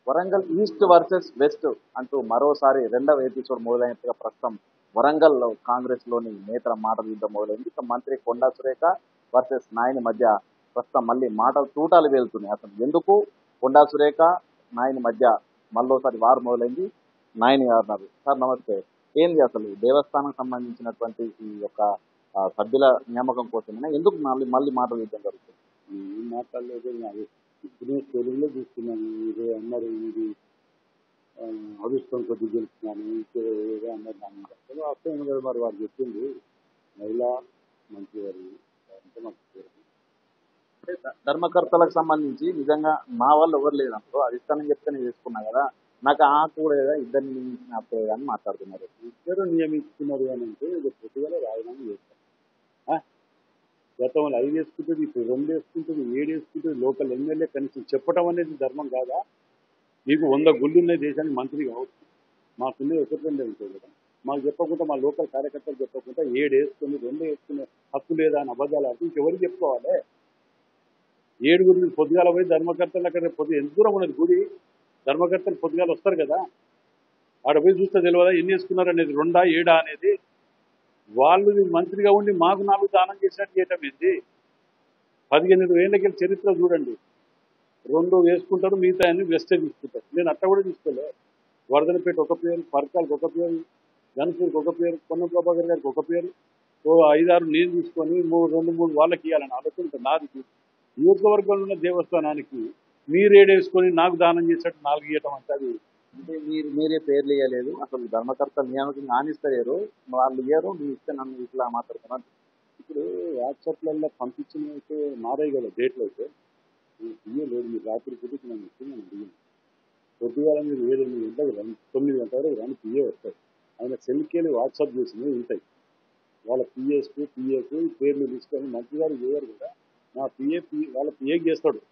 Warangal east versus west అంటూ మరోసారి రెండవ ఎపిసోడ్ మొదలైనట్టుగా ప్రస్తుతం వరంగల్లో కాంగ్రెస్ లోని నేతల మాటల యుద్ధం మొదలైంది. ఇక మంత్రి కొండా సురేఖ వర్సెస్ నాయని మధ్య ప్రస్తుతం మళ్ళీ మాటలు తూటాలు వేలుతున్నాయి. అసలు ఎందుకు కొండా సురేఖ నాయని మధ్య మళ్ళోసారి వారు మొదలైంది? నాయని గారు ఉన్నారు. సార్ నమస్తే. ఏంది అసలు దేవస్థానం సంబంధించినటువంటి ఈ యొక్క సభ్యుల నియామకం కోసమైనా ఎందుకు మళ్ళీ మళ్ళీ మాటలు యుద్ధం జరుగుతుంది? ఈ మాట్లాడలేదు అది ఇప్పుడు తెలుగులో చూస్తున్నాను. ఇదే అన్నారు, ఇది అదృష్టం కొద్ది గెలుస్తున్నాను, ఇంకేదో అన్నారు. దాని అర్థం కదా మరి వారు చెప్పింది. మహిళా మంత్రి గారు అంటే మాకు ధర్మకర్తలకు సంబంధించి నిజంగా మా వాళ్ళు ఎవరు లేదనుకో అధిష్టానం చెప్తేనే చేసుకున్నా కదా, నాకు ఆ కూడా ఇద్దరిని నియమించిన అప్పుడు అని మాట్లాడుతున్నారు. ఇద్దరు నియమిస్తున్నారు అని అంటే ఇది పొద్దుగా రాజీనామా చేస్తారు. గతంలో 5 వేసుకుంటుంది, ఇప్పుడు 2 వేసుకుంటుంది, 7 వేసుకుంటుంది. లోకల్ ఎమ్మెల్యే కనీసం చెప్పడం అనేది ధర్మం కాదా? మీకు 100 గుళ్ళు ఉన్నాయి, దేశానికి మంత్రి కావచ్చు. మాకున్న ఒకటి 2 ఉంటాయి కదా. మాకు చెప్పకుండా, మా లోకల్ కార్యకర్తలు చెప్పకుండా 7 వేసుకుని 2 వేసుకునే హక్కు లేదా అని అబద్ధాలు అంటే ఇంకెవరికి చెప్పుకోవాలి? 7 పొద్దుగాల పోయి ధర్మకర్తలు అక్కడ ఎంత దూరం ఉన్నది గుడి? ధర్మకర్తలు పొద్దుగాల వస్తారు కదా, ఆడ పోయి చూస్తే తెలియదా ఎన్ని వేసుకున్నారు అనేది? 2 7 అనేది వాళ్ళు మంత్రిగా ఉండి మాకు 4 దానం చేసినట్టు చేయటం ఏంటి? 15 ఏళ్ళకి చరిత్ర చూడండి. 2 వేసుకుంటారు, మిగతా అన్ని వెస్టే తీసుకుంటారు. నేను అట్లా కూడా తీసుకోలే. వరదలపేట ఒక పేరు, పరకాలకు ఒక పేరు, గన్పూర్కి ఒక పేరు, పొన్నం ప్రభాకర్ గారికి ఒక పేరు, 5 6 నేను తీసుకొని 2 3 వాళ్ళకి ఇవ్వాలని ఆలోచన నాది. నియోజకవర్గంలో ఉన్న దేవస్థానానికి మీరేడేసుకొని నాకు దానం చేసినట్టు 4 ఇవ్వటం అంటే అది అంటే మీరే పేర్లు ఇవ్వలేదు, అసలు ధర్మకర్తలు నియామకం కానిస్తలేరు, వాళ్ళు ఇయ్యరు, మీ ఇస్తే నన్ను ఇట్లా మాట్లాడుతున్నారు. ఇప్పుడు వాట్సాప్లలో పంపించినట్టు మారాయి కదా డేట్లు. అయితే ఇయ్యలేదు. మీరు రాత్రి పూట నన్ను ఇచ్చి మనం బియ్యం పొద్దుగాల మీరు 7 8 గంటలకు రండి, 9 గంటల వరకు రాని పిఏ వస్తాయి. ఆయన సెల్కేలు వాట్సాప్ చేసినవి ఉంటాయి. వాళ్ళ పిఎస్కు పిఏకు పేర్లు తీసుకొని మంత్రి గారు చేయరు కదా. నా పిఏ వాళ్ళ పిఏకి చేస్తాడు.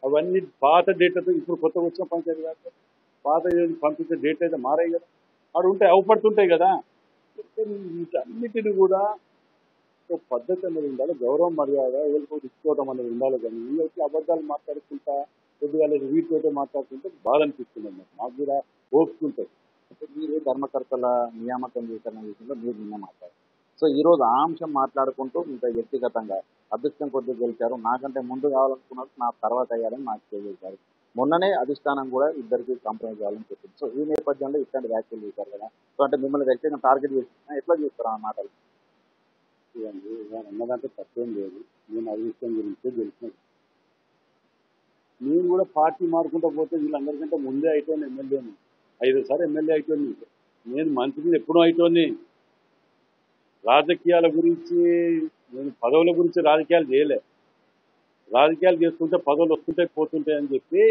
అవన్నీ పాత డేట్లతో ఇప్పుడు కొత్తగా వచ్చిన పంచాయతీ కాదు, పాత పంపించే డేట్ అయితే మారాయి కదా. ఆడు ఉంటాయి, అవపడుతుంటాయి కదా. వీటన్నిటిని కూడా ఒక పద్ధతి అనేది ఉండాలి, గౌరవం మర్యాద ఎవరికో ఇచ్చుకోవడం అనేది ఉండాలి. కానీ వీళ్ళకి అబద్ధాలు మాట్లాడుకుంటా కొద్దిగా వీటితో మాట్లాడుతుంటే బాధ అనిపిస్తుంది. మాకు కూడా ఓపుకుంటుంది. అంటే మీరు ధర్మకర్తల నియామకం చేసిన విషయంలో మీరు నిన్న మాట్లాడారు. సో ఈ రోజు ఆ అంశం మాట్లాడుకుంటూ ఇంత వ్యక్తిగతంగా అదృష్టం కొద్దిగా గెలిచారు, నాకంటే ముందు కావాలనుకున్నారు, నా తర్వాత అయ్యారని నాకు తెలియజేశారు. మొన్ననే అధిష్టానం కూడా ఇద్దరికి కాంప్రమైజ్ కావాలని చెప్పింది. సో ఈ నేపథ్యంలో ఇట్లాంటి వ్యాఖ్యలు చేశారు కదా. సో అంటే మిమ్మల్ని వ్యక్తిగతంగా టార్గెట్ చేస్తున్నా ఎట్లా చేస్తారు ఆ మాటలు? ఇవ్వండి, అన్నదంటే తప్పేం లేదు. నేను అదృష్టం గురించే గెలిచిన. నేను కూడా పార్టీ మారుకుంటూ పోతే వీళ్ళందరికంటే ముందే అయిపోయిన ఎమ్మెల్యేని, 5 సార్లు ఎమ్మెల్యే అయిపోయింది. నేను మంత్రిని ఎప్పుడూ అయిపోయి రాజకీయాల గురించి, నేను పదవుల గురించి రాజకీయాలు చేయలే. రాజకీయాలు చేసుకుంటే పదవులు వస్తుంటాయి పోతుంటాయి అని చెప్పి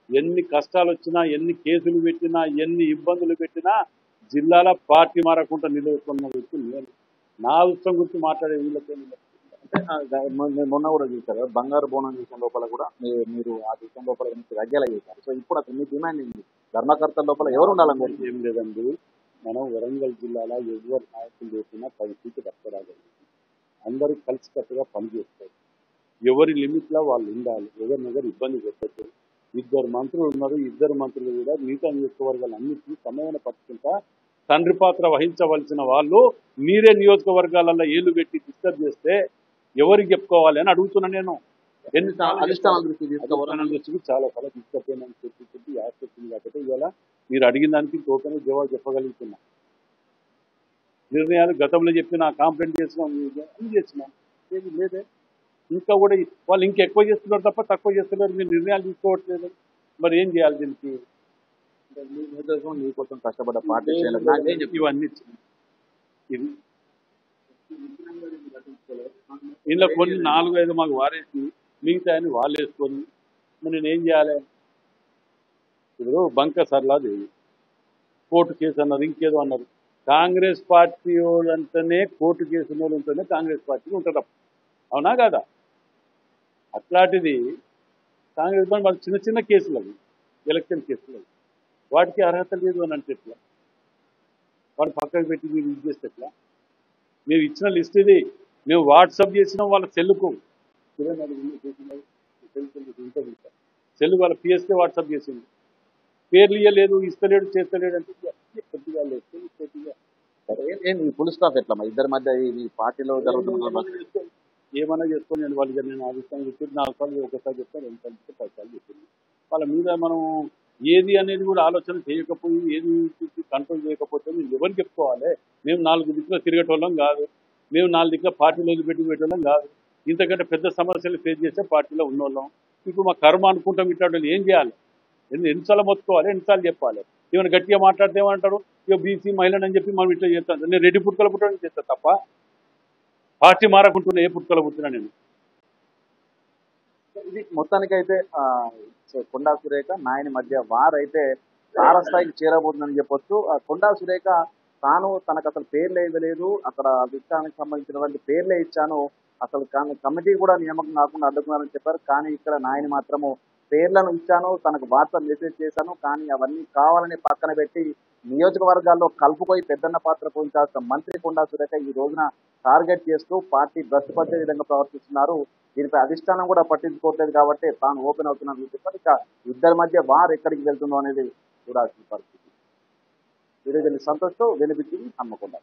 ఎన్ని కష్టాలు వచ్చినా, ఎన్ని కేసులు పెట్టినా, ఎన్ని ఇబ్బందులు పెట్టినా జిల్లాల పార్టీ మారకుండా నిలబెట్టుకున్న వ్యక్తి నేను. నా అదృష్టం గురించి మాట్లాడే వీళ్ళతో అంటే మొన్న కూడా చూశారు బంగారు బోనం విషయం లోపల కూడా మీరు ఆ విషయం లోపల రగ్గాల చేశారు. సో ఇప్పుడు అసలు మీ డిమాండ్ ఏంటి? ధర్మకర్తల లోపల ఎవరు ఉండాలని మీరు? ఏం లేదండి. మనం వరంగల్ జిల్లాలో ఎవరు నాయకులు చేసినా 10 సీట్లు దక్కరాగలిగింది. అందరూ కలిసికట్టుగా పనిచేస్తారు. ఎవరి లిమిట్లో వాళ్ళు ఉండాలి, ఎవరినెవరు ఇబ్బంది పెట్టచ్చు. 2 మంత్రులు ఉన్నారు, 2 మంత్రులు కూడా మిగతా నియోజకవర్గాలన్నింటినీ సమయన పట్టుకుంటా తండ్రి పాత్ర వహించవలసిన వాళ్ళు మీరే నియోజకవర్గాలలో ఏళ్ళు పెట్టి డిస్టర్బ్ చేస్తే ఎవరికి చెప్పుకోవాలి అని అడుగుతున్నా నేను. అధిష్టానం దృష్టికి చాలా చాలా తీసుకపోయినని చెప్పి యాక్సెప్టింగ్ కాకపోతే ఇవాళ మీరు అడిగిన దానికి టోకెన్ జవాబు చెప్పగలుగుతున్నా. నిర్ణయాలు గతంలో చెప్పిన కాంప్లైంట్ చేసినాం, అన్ని చేసినాం, ఏది లేదే. ఇంకా కూడా వాళ్ళు ఇంకెక్కువ చేస్తున్నారు తప్ప తక్కువ చేస్తున్నారు. మీరు నిర్ణయాలు తీసుకోవట్లేదు. మరి ఏం చేయాలి దీనికి? మీకోసం కష్టపడ్డ పార్టీ ఇవన్నీ ఇది ఇంట్లో కొన్ని 4 5 మాకు వారేసి మిగతా అని వాళ్ళు వేసుకొని మరి నేనేం చేయాలి? ఇప్పుడు బంక సర్లాదేవి కోర్టు కేసు అన్నారు, ఇంకేదో అన్నారు. కాంగ్రెస్ పార్టీ వాళ్ళంటేనే కోర్టు కేసు ఉన్న వాళ్ళు ఉంటేనే కాంగ్రెస్ పార్టీ ఉంటుంది. అవునా కాదా? అట్లాంటిది కాంగ్రెస్ పార్టీ వాళ్ళు చిన్న చిన్న కేసులు, అవి ఎలక్షన్ కేసులు, వాటికి అర్హత లేదు అని అంటే ఎట్లా? వాడు పక్కకు పెట్టి మీరు ఇది చేస్తే ఎట్లా? మేము ఇచ్చిన లిస్ట్ ఇది. మేము వాట్సాప్ చేసినాం వాళ్ళ సెల్లుకు. సెల్లు వాళ్ళ పిఎస్కే వాట్సాప్ చేసింది. పేర్లు ఇయ్యలేదు, ఇస్తలేడు, చేస్తలేడు అంటే కొద్దిగా లేదు, కొద్దిగా ఏంది ఫుల్ స్టాప్ ఎట్లా మరి ఇద్దరి మధ్య ఈ పార్టీలో జరుగుతున్న ఏమన్నా చేసుకొని నేను వాళ్ళకి నేను ఆదిస్తాను చెప్పి 4 సార్లు ఒకసారి చెప్తాను, 2 సార్లు చెప్తే 10 సార్లు చెప్పింది. వాళ్ళ మీద మనం ఏది అనేది కూడా ఆలోచన చేయకపోయి ఏది కంట్రోల్ చేయకపోతే మేము ఎవరికి చెప్పుకోవాలి? మేము 4 దిక్కుల తిరిగేటోళ్ళం కాదు, మేము 4 దిక్కుల పార్టీలో వదిలిపెట్టి పెట్టేళ్ళం కాదు. ఇంతకంటే పెద్ద సమస్యలు ఫేస్ చేస్తే పార్టీలో ఉన్నోళ్ళం. ఇప్పుడు మా కర్మ అనుకుంటాం, ఇట్లాంటి ఏం చేయాలి? ఎన్నిసార్లు మొత్తుకోవాలి, ఎన్నిసార్లు చెప్పాలి? ఏమైనా గట్టిగా మాట్లాడితే ఏమంటారు, ఇక బీసీ మహిళని అని చెప్పి మనం ఇట్లా చేస్తాను. నేను రెడ్డి పుట్టుకల పుట్టడం చేస్తాను తప్ప పార్టీ మారకుంటున్నా ఏ పుట్టుకల పుట్టినా నేను. ఇది మొత్తానికైతే కొండా సురేఖ నాయని మధ్య వారైతే తారస్థాయికి చేరబోతుందని చెప్పొచ్చు. కొండా సురేఖ తాను తనకు అసలు పేర్లే ఇవ్వలేదు, అక్కడ విషయానికి సంబంధించినటువంటి పేర్లే ఇచ్చాను, అసలు కమిటీ కూడా నియామకం కాకుండా అడ్డుకున్నారని చెప్పారు. కానీ ఇక్కడ నాయని మాత్రము పేర్లను ఇచ్చాను, తనకు వాట్సాప్ మెసేజ్ చేశాను, కానీ అవన్నీ కావాలని పక్కన పెట్టి నియోజకవర్గాల్లో కలుపుపోయి పెద్దన్న పాత్ర పోయించాల్సిన మంత్రి కొండా సురేఖ ఈ రోజున టార్గెట్ చేస్తూ పార్టీ భ్రష్టుపట్టే విధంగా ప్రవర్తిస్తున్నారు. దీనిపై అధిష్టానం కూడా పట్టించుకోవట్లేదు కాబట్టి తాను ఓపెన్ అవుతున్నాను చెప్పారు. ఇక ఇద్దరి మధ్య వార్ ఎక్కడికి వెళ్తుందో అనేది చూడాల్సిన పరిస్థితి. వీడియో సంతోష్తో వెలిపించింది హన్మకొండ.